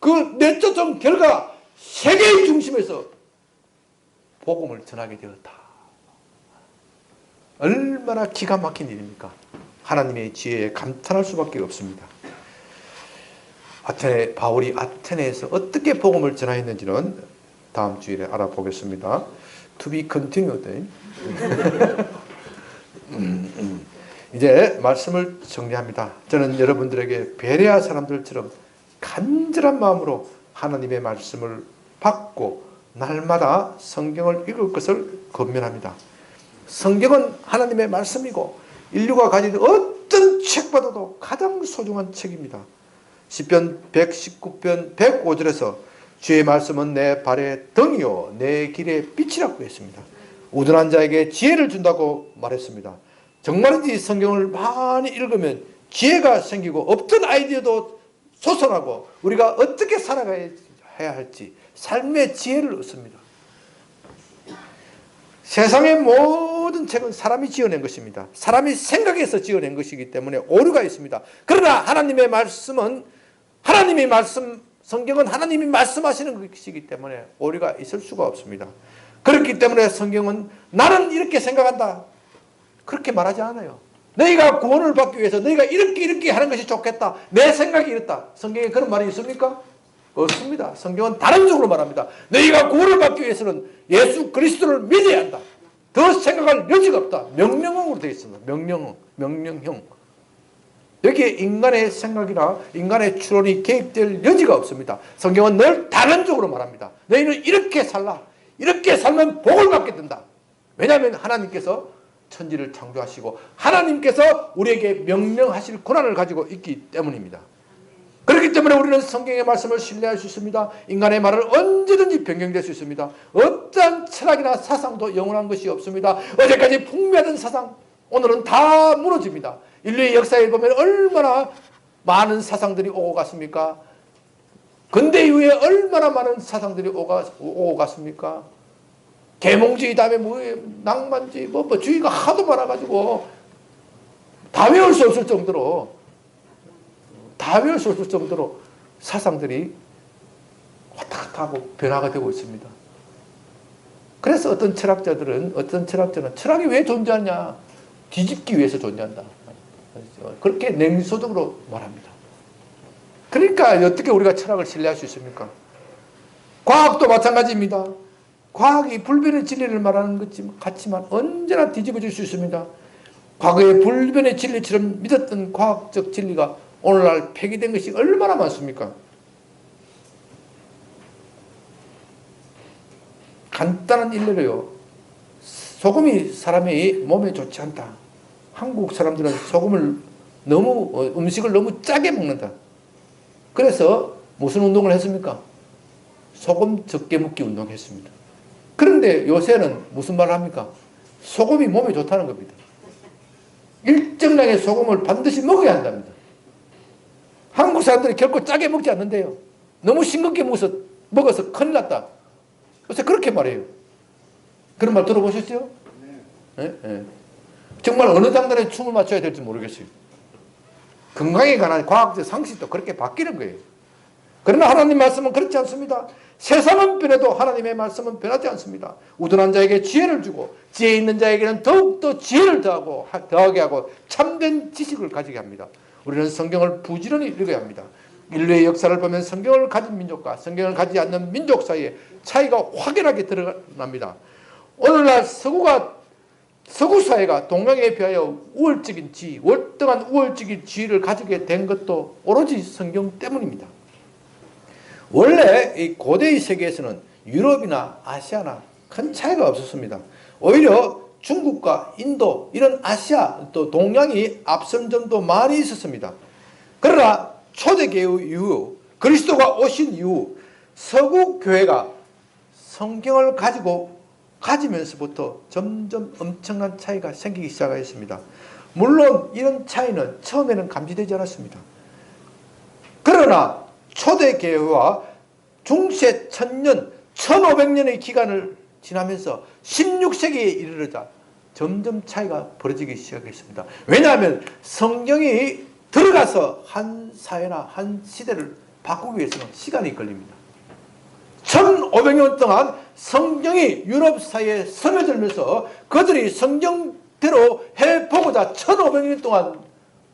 Speaker 1: 그 내쫓은 결과 세계의 중심에서 복음을 전하게 되었다. 얼마나 기가 막힌 일입니까? 하나님의 지혜에 감탄할 수밖에 없습니다. 바울이 아테네에서 어떻게 복음을 전하였는지는 다음 주일에 알아보겠습니다. To be continued. 이제 말씀을 정리합니다. 저는 여러분들에게 베레아 사람들처럼 간절한 마음으로 하나님의 말씀을 받고 날마다 성경을 읽을 것을 권면합니다. 성경은 하나님의 말씀이고 인류가 가진 어떤 책보다도 가장 소중한 책입니다. 시편 119편 105절에서 주의 말씀은 내 발의 등이요 내 길의 빛이라고 했습니다. 우둔한 자에게 지혜를 준다고 말했습니다. 정말인지 성경을 많이 읽으면 지혜가 생기고 없던 아이디어도 솟아나고 우리가 어떻게 살아가야 할지 삶의 지혜를 얻습니다. 세상의 모든 책은 사람이 지어낸 것입니다. 사람이 생각해서 지어낸 것이기 때문에 오류가 있습니다. 그러나 하나님의 말씀은 성경은 하나님이 말씀하시는 것이기 때문에 오류가 있을 수가 없습니다. 그렇기 때문에 성경은 나는 이렇게 생각한다 그렇게 말하지 않아요. 너희가 구원을 받기 위해서 너희가 이렇게 하는 것이 좋겠다. 내 생각이 이렇다. 성경에 그런 말이 있습니까? 없습니다. 성경은 다른 쪽으로 말합니다. 너희가 구원을 받기 위해서는 예수 그리스도를 믿어야 한다. 더 생각할 여지가 없다. 명령형으로 되어 있습니다. 명령형. 여기에 인간의 생각이나 인간의 추론이 개입될 여지가 없습니다. 성경은 늘 다른 쪽으로 말합니다. 너희는 이렇게 살라. 이렇게 살면 복을 받게 된다. 왜냐하면 하나님께서 천지를 창조하시고 하나님께서 우리에게 명령하실 권한을 가지고 있기 때문입니다. 그렇기 때문에 우리는 성경의 말씀을 신뢰할 수 있습니다. 인간의 말을 언제든지 변경될 수 있습니다. 어떠한 철학이나 사상도 영원한 것이 없습니다. 어제까지 풍미하던 사상 오늘은 다 무너집니다. 인류의 역사에 보면 얼마나 많은 사상들이 오고 갔습니까? 근대 이후에 얼마나 많은 사상들이 오고 갔습니까? 계몽주의 다음에 낭만주의 주의가 하도 많아가지고 다 외울 수 없을 정도로 사상들이 왔다 갔다 하고 변화가 되고 있습니다. 그래서 어떤 철학자는 철학이 왜 존재하냐? 뒤집기 위해서 존재한다. 그렇게 냉소적으로 말합니다. 그러니까 어떻게 우리가 철학을 신뢰할 수 있습니까? 과학도 마찬가지입니다. 과학이 불변의 진리를 말하는 것 같지만 언제나 뒤집어질 수 있습니다. 과거의 불변의 진리처럼 믿었던 과학적 진리가 오늘날 폐기된 것이 얼마나 많습니까? 간단한 일례로요. 소금이 사람의 몸에 좋지 않다. 한국 사람들은 소금을 음식을 너무 짜게 먹는다. 그래서 무슨 운동을 했습니까? 소금 적게 먹기 운동했습니다. 그런데 요새는 무슨 말을 합니까? 소금이 몸에 좋다는 겁니다. 일정량의 소금을 반드시 먹어야 한답니다. 한국 사람들이 결코 짜게 먹지 않는데요. 너무 싱겁게 먹어서 큰일 났다. 요새 그렇게 말해요. 그런 말 들어보셨죠? 네? 네. 정말 어느 장단에 춤을 맞춰야 될지 모르겠어요. 건강에 관한 과학적 상식도 그렇게 바뀌는 거예요. 그러나 하나님 말씀은 그렇지 않습니다. 세상은 변해도 하나님의 말씀은 변하지 않습니다. 우둔한 자에게 지혜를 주고 지혜 있는 자에게는 더욱더 지혜를 더하게 하고 참된 지식을 가지게 합니다. 우리는 성경을 부지런히 읽어야 합니다. 인류의 역사를 보면 성경을 가진 민족과 성경을 가지지 않는 민족 사이에 차이가 확연하게 드러납니다. 오늘날 서구 사회가 동양에 비하여 우월적인 지위, 월등한 우월적인 지위를 가지게 된 것도 오로지 성경 때문입니다. 원래 이 고대의 세계에서는 유럽이나 아시아나 큰 차이가 없었습니다. 오히려 중국과 인도 이런 아시아 또 동양이 앞선 점도 많이 있었습니다. 그러나 초대교회 이후 그리스도가 오신 이후 서구 교회가 성경을 가지면서부터 점점 엄청난 차이가 생기기 시작했습니다. 물론 이런 차이는 처음에는 감지되지 않았습니다. 그러나 초대교회와 중세 1000년, 1500년의 기간을 지나면서 16세기에 이르르자 점점 차이가 벌어지기 시작했습니다. 왜냐하면 성경이 들어가서 한 사회나 한 시대를 바꾸기 위해서는 시간이 걸립니다. 1500년 동안 성경이 유럽 사회에 스며들면서 그들이 성경대로 해보고자 1500년 동안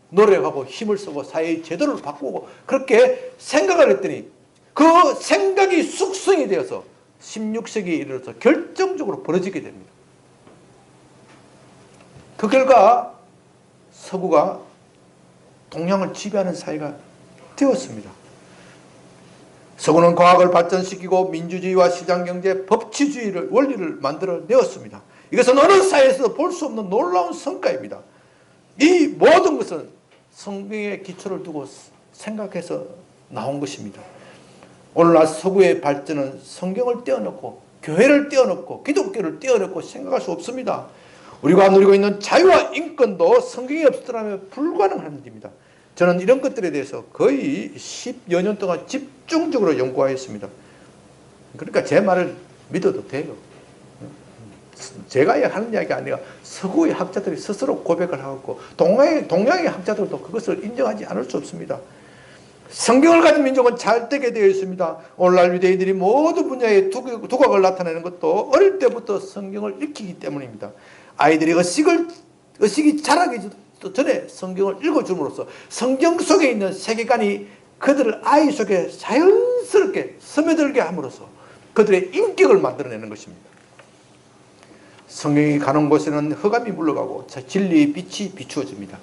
Speaker 1: 노력하고 힘을 쓰고 사회의 제도를 바꾸고 그렇게 생각을 했더니 그 생각이 숙성이 되어서 16세기에 이르러서 결정적으로 벌어지게 됩니다. 그 결과 서구가 동양을 지배하는 사회가 되었습니다. 서구는 과학을 발전시키고 민주주의와 시장경제, 법치주의를 원리를 만들어내었습니다. 이것은 어느 사회에서도 볼 수 없는 놀라운 성과입니다. 이 모든 것은 성경의 기초를 두고 생각해서 나온 것입니다. 오늘날 서구의 발전은 성경을 떼어놓고 교회를 떼어놓고 기독교를 떼어놓고 생각할 수 없습니다. 우리가 누리고 있는 자유와 인권도 성경이 없었더라면 불가능한 일입니다. 저는 이런 것들에 대해서 거의 10여 년 동안 집중적으로 연구하였습니다. 그러니까 제 말을 믿어도 돼요. 제가 하는 이야기가 아니라 서구의 학자들이 스스로 고백을 하고 동양의 학자들도 그것을 인정하지 않을 수 없습니다. 성경을 가진 민족은 잘 되게 되어 있습니다. 오늘날 유대인들이 모든 분야의 두각을 나타내는 것도 어릴 때부터 성경을 읽히기 때문입니다. 아이들이 의식이 자라기 전에 성경을 읽어줌으로써 성경 속에 있는 세계관이 그들을 아이 속에 자연스럽게 스며들게 함으로써 그들의 인격을 만들어내는 것입니다. 성경이 가는 곳에는 흑암이 물러가고 진리의 빛이 비추어집니다.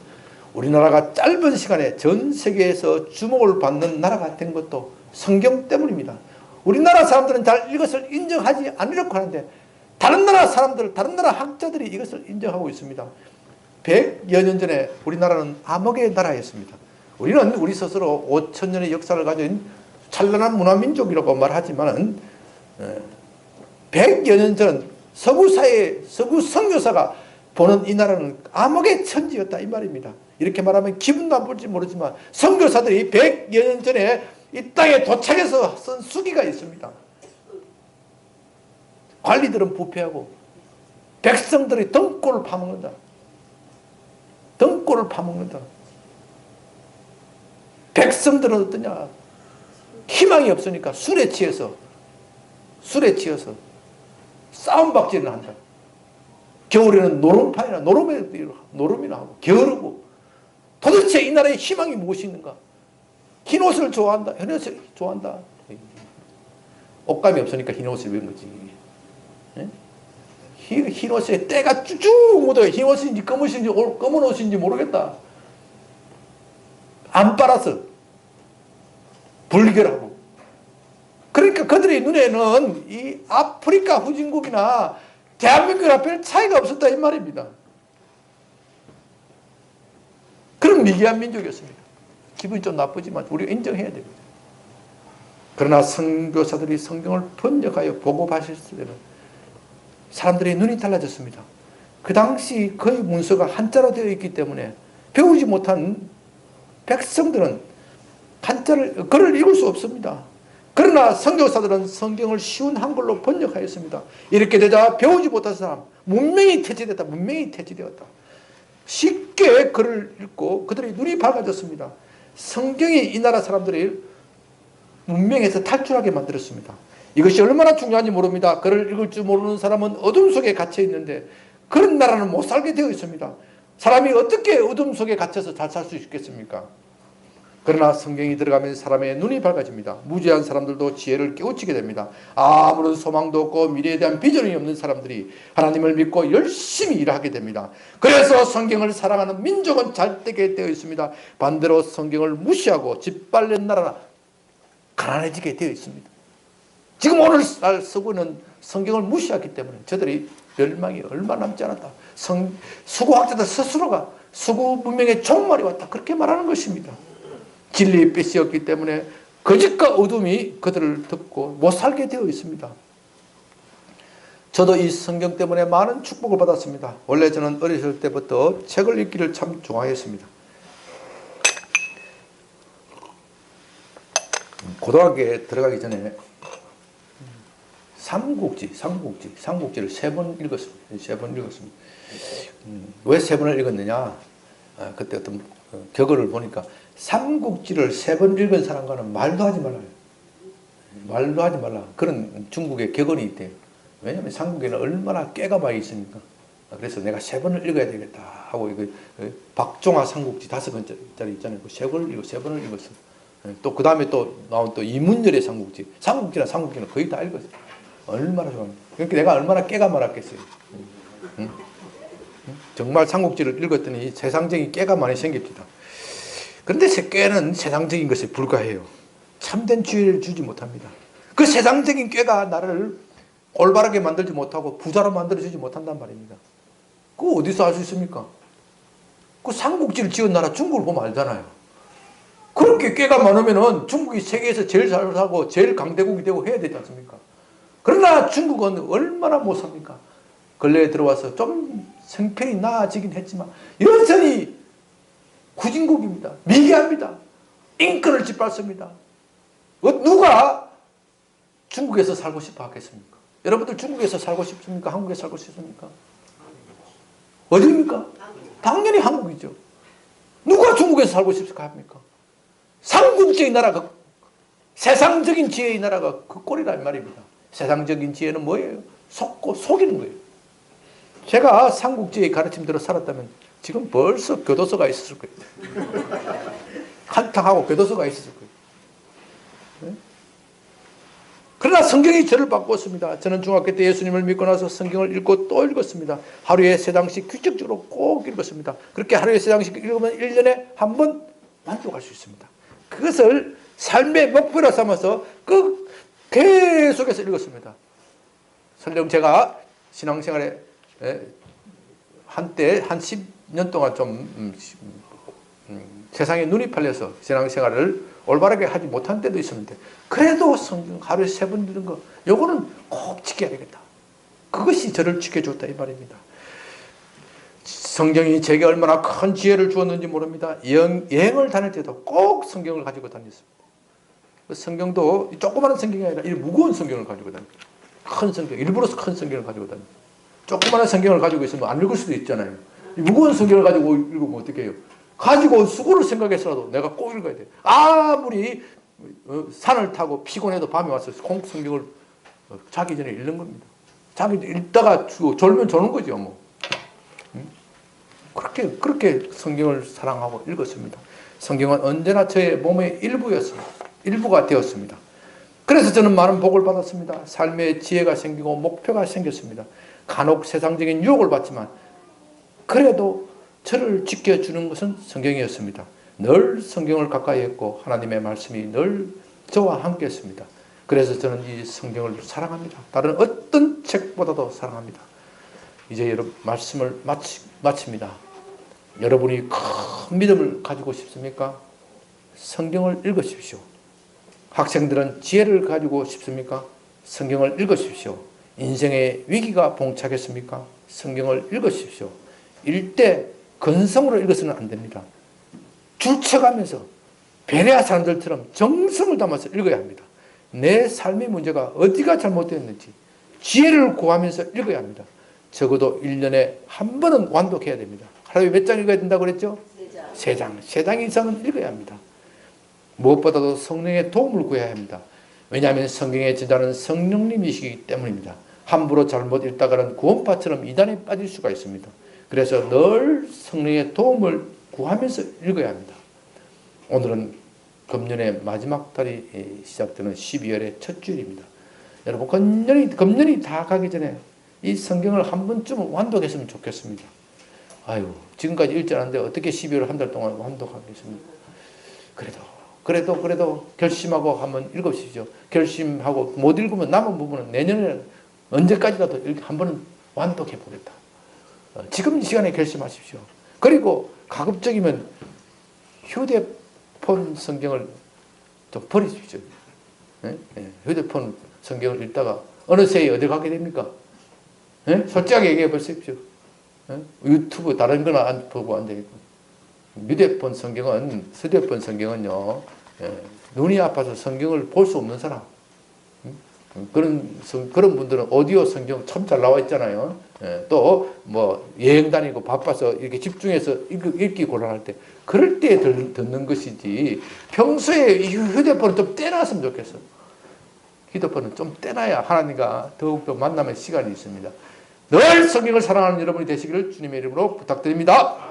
Speaker 1: 우리나라가 짧은 시간에 전 세계에서 주목을 받는 나라가 된 것도 성경 때문입니다. 우리나라 사람들은 잘 이것을 인정하지 않으려고 하는데 다른 나라 사람들, 다른 나라 학자들이 이것을 인정하고 있습니다. 100여 년 전에 우리나라는 암흑의 나라였습니다. 우리는 우리 스스로 5000년의 역사를 가진 찬란한 문화민족이라고 말하지만 100여 년 전 서구사회, 서구 선교사가 보는 이 나라는 암흑의 천지였다 이 말입니다. 이렇게 말하면 기분 나쁠지 모르지만 선교사들이 100여 년 전에 이 땅에 도착해서 쓴 수기가 있습니다. 관리들은 부패하고 백성들이 등골을 파먹는다. 등골을 파먹는다. 백성들은 어떠냐? 희망이 없으니까 술에 취해서 싸움박질을 한다. 겨울에는 노름이나 하고 게으르고 도대체 이 나라의 희망이 무엇이 있는가? 흰옷을 좋아한다. 흰옷을 좋아한다. 옷감이 없으니까 흰옷을 입은 거지. 흰옷에 때가 쭉쭉 묻어요. 흰옷인지 검은 옷인지 모르겠다. 안 빨아서 불결하고. 그러니까 그들의 눈에는 이 아프리카 후진국이나 대한민국이랑 별 차이가 없었다 이 말입니다. 그런 미개한 민족이었습니다. 기분이 좀 나쁘지만 우리가 인정해야 됩니다. 그러나 선교사들이 성경을 번역하여 보고하실 때는 사람들의 눈이 달라졌습니다. 그 당시 거의 문서가 한자로 되어 있기 때문에 배우지 못한 백성들은 글을 읽을 수 없습니다. 그러나 선교사들은 성경을 쉬운 한글로 번역하였습니다. 이렇게 되자 배우지 못한 사람, 문명이 퇴치되었다. 쉽게 글을 읽고 그들의 눈이 밝아졌습니다. 성경이 이 나라 사람들이 문명에서 탈출하게 만들었습니다. 이것이 얼마나 중요한지 모릅니다. 글을 읽을 줄 모르는 사람은 어둠 속에 갇혀 있는데 그런 나라는 못 살게 되어 있습니다. 사람이 어떻게 어둠 속에 갇혀서 잘 살 수 있겠습니까? 그러나 성경이 들어가면 사람의 눈이 밝아집니다. 무지한 사람들도 지혜를 깨우치게 됩니다. 아무런 소망도 없고 미래에 대한 비전이 없는 사람들이 하나님을 믿고 열심히 일하게 됩니다. 그래서 성경을 사랑하는 민족은 잘되게 되어 있습니다. 반대로 성경을 무시하고 짓밟는 나라는 가난해지게 되어 있습니다. 지금 오늘날 서구는 성경을 무시하기 때문에 저들이 멸망이 얼마 남지 않았다. 수구학자들 스스로가 수구 문명의 종말이 왔다. 그렇게 말하는 것입니다. 진리의 빛이었기 때문에 거짓과 어둠이 그들을 덮고 못 살게 되어 있습니다. 저도 이 성경 때문에 많은 축복을 받았습니다. 원래 저는 어렸을 때부터 책을 읽기를 참 좋아했습니다. 고등학교에 들어가기 전에 삼국지를 3번 읽었습니다. 왜 3번을 읽었느냐? 그때 어떤 격언을 보니까 삼국지를 3번 읽은 사람과는 말도 하지 말라. 그런 중국의 격언이 있대요. 왜냐하면 삼국에는 얼마나 깨가 많이 있으니까. 그래서 내가 3번을 읽어야 되겠다 하고 이거 박종화 삼국지 5권짜리 있잖아요. 3번을 읽었어요. 또 그 다음에 또 나온 또 이문열의 삼국지는 거의 다 읽었어요. 얼마나 좋아요. 그러니까 내가 얼마나 깨가 많았겠어요. 정말 삼국지를 읽었더니 세상적인 깨가 많이 생깁니다. 그런데 깨는 세상적인 것에 불과해요. 참된 지혜를 주지 못합니다. 그 세상적인 깨가 나를 올바르게 만들지 못하고 부자로 만들어주지 못한단 말입니다. 그거 어디서 알 수 있습니까? 그 삼국지를 지은 나라 중국을 보면 알잖아요. 그렇게 깨가 많으면은 중국이 세계에서 제일 잘 살고 제일 강대국이 되고 해야 되지 않습니까? 그러나 중국은 얼마나 못 삽니까? 근래에 들어와서 좀 생편이 나아지긴 했지만 여전히 후진국입니다. 미개합니다. 인권을 짓밟습니다. 누가 중국에서 살고 싶어 하겠습니까? 여러분들 중국에서 살고 싶습니까? 한국에 살고 싶습니까? 어디입니까? 당연히 한국이죠. 누가 중국에서 살고 싶을까 합니까? 삼국지의 나라가, 세상적인 지혜의 나라가 그 꼴이란 말입니다. 세상적인 지혜는 뭐예요? 속이는 거예요. 제가 삼국지의 가르침대로 살았다면 지금 벌써 교도소가 있었을 거예요. 한탕하고 교도소가 있었을 거예요. 네? 그러나 성경이 저를 바꾸었습니다. 저는 중학교 때 예수님을 믿고 나서 성경을 읽고 또 읽었습니다. 하루에 3장씩 규칙적으로 꼭 읽었습니다. 그렇게 하루에 3장씩 읽으면 1년에 한 번 만족할 수 있습니다. 그것을 삶의 목표로 삼아서 계속해서 읽었습니다. 설령 제가 신앙생활에 한때 한 10년 동안 좀 세상에 눈이 팔려서 신앙생활을 올바르게 하지 못한 때도 있었는데 그래도 성경 하루에 3번 읽는 거 요거는 꼭 지켜야 되겠다. 그것이 저를 지켜줬다 이 말입니다. 성경이 제게 얼마나 큰 지혜를 주었는지 모릅니다. 여행을 다닐 때도 꼭 성경을 가지고 다녔습니다. 성경도 조그마한 성경이 아니라 이 무거운 성경을 가지고 다닙니다. 큰 성경, 일부러 큰 성경을 가지고 다닙니다. 조그마한 성경을 가지고 있으면 안 읽을 수도 있잖아요. 이 무거운 성경을 가지고 읽으면 어떻게 해요? 가지고 수고를 생각해서라도 내가 꼭 읽어야 돼요. 아무리 산을 타고 피곤해도 밤에 와서 콩 성경을 자기 전에 읽는 겁니다. 자기 읽다가 졸면 조는 거죠. 뭐. 그렇게 성경을 사랑하고 읽었습니다. 성경은 언제나 저의 몸의 일부가 되었습니다. 그래서 저는 많은 복을 받았습니다. 삶의 지혜가 생기고 목표가 생겼습니다. 간혹 세상적인 유혹을 받지만 그래도 저를 지켜주는 것은 성경이었습니다. 늘 성경을 가까이 했고 하나님의 말씀이 늘 저와 함께 했습니다. 그래서 저는 이 성경을 사랑합니다. 다른 어떤 책보다도 사랑합니다. 이제 여러분 말씀을 마칩니다. 여러분이 큰 믿음을 가지고 싶습니까? 성경을 읽으십시오. 학생들은 지혜를 가지고 싶습니까? 성경을 읽으십시오. 인생의 위기가 봉착했습니까? 성경을 읽으십시오. 일대 근성으로 읽어서는 안 됩니다. 줄쳐가면서 베레아 사람들처럼 정성을 담아서 읽어야 합니다. 내 삶의 문제가 어디가 잘못되었는지 지혜를 구하면서 읽어야 합니다. 적어도 1년에 한 번은 완독해야 됩니다. 하루에 몇 장 읽어야 된다고 그랬죠? 3장. 3장 이상은 읽어야 합니다. 무엇보다도 성령의 도움을 구해야 합니다. 왜냐하면 성경의 저자는 성령님이시기 때문입니다. 함부로 잘못 읽다가는 구원파처럼 이단에 빠질 수가 있습니다. 그래서 늘 성령의 도움을 구하면서 읽어야 합니다. 오늘은 금년의 마지막 달이 시작되는 12월의 첫 주일입니다. 여러분 금년이 다 가기 전에 이 성경을 한 번쯤은 완독했으면 좋겠습니다. 아유, 지금까지 읽지 않았는데 어떻게 12월 한 달 동안 완독하겠습니까? 그래도 결심하고 한번 읽으십시오. 결심하고 못 읽으면 남은 부분은 내년에 언제까지라도 한 번은 완독해 보겠다. 지금 이 시간에 결심하십시오. 그리고 가급적이면 휴대폰 성경을 좀 버리십시오. 휴대폰 성경을 읽다가 어느 새에 어디 가게 됩니까? 솔직하게 얘기해 보십시오. 유튜브 다른 거나 안 보고 안 되겠고. 휴대폰 성경은요, 눈이 아파서 성경을 볼 수 없는 사람, 그런 분들은 오디오 성경 참 잘 나와 있잖아요. 또 뭐 여행 다니고 바빠서 이렇게 집중해서 읽기 곤란할 때, 그럴 때 듣는 것이지, 평소에 이 휴대폰을 좀 떼놨으면 좋겠어. 휴대폰은 좀 떼놔야 하나님과 더욱더 만남의 시간이 있습니다. 늘 성경을 사랑하는 여러분이 되시기를 주님의 이름으로 부탁드립니다.